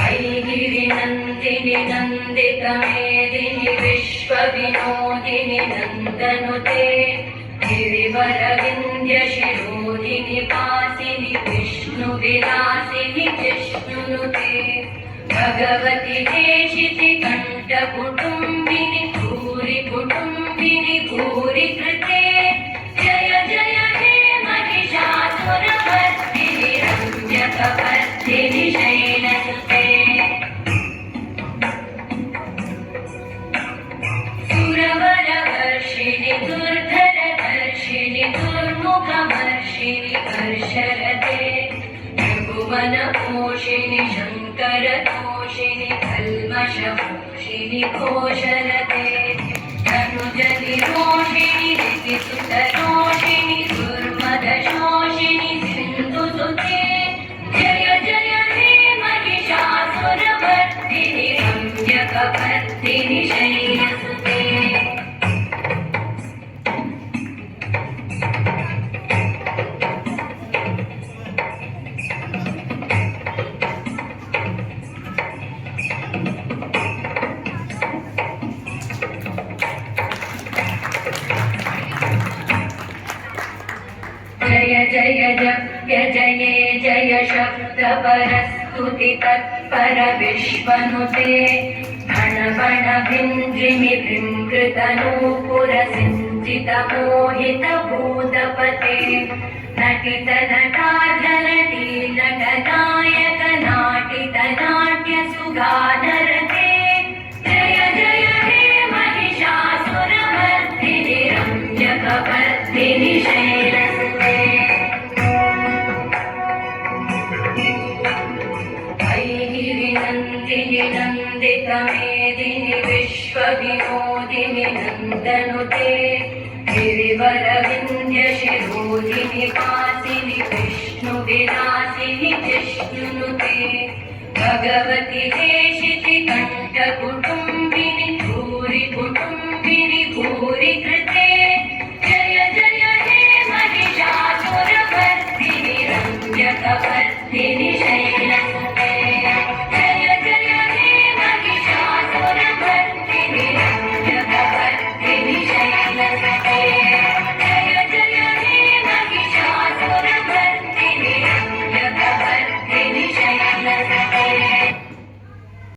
ऐगिरि नन्दिनि नन्दितमेदिनि विश्वविनोदिनि नन्दनुते गिरिवरविन्द्यशिरोदिनि वासिनि विष्णुविलासिनि जिष्णुनुते भगवति देशिति कण्ठकुटुम्बिनि भूरि कुटुम्बिनि भूरि कृते जय जय हे महिषासुरमर्दिनि रम्यकपर्दिनि शैलसुते सुरवरवर्षिणि दुर्धरदर्शिनि दुर्मुखमर्षिणि हर्षरते भुवनपोषिणि शङ्करतोषिणि कल्मषमोषिणि घोषरते धनुजनिरोषिणि ऋतिसुतरोषिणि दुर्मदशोषिणि सिन्धुसुते जय जय हे महिषासुरमर्दिनि रम्यकपर्दिनि शैलसुते जय जय जप्य जये जय शब्द परस्तुति तत्पर विश्वनुते भण भण भिन्द्रिमि भृङ्कृतनूपुर सिञ्चित मोहित भूतपते नटित नटार्जनटी नटनायक नाटित नाट्य सुगानरते जय जय हे महिषासुरमर्दिनि रम्यकपर्दिनि शैलसुते ऐगिरि नन्दिनि नन्दितमेदिनि विश्वविनोदिनि नन्दनुते गिरिवरविन्द्यशिरोदिनि वासिनि विष्णुविलासिनि जिष्णुनुते भगवति देशिति कण्ठकुटुम्बिनि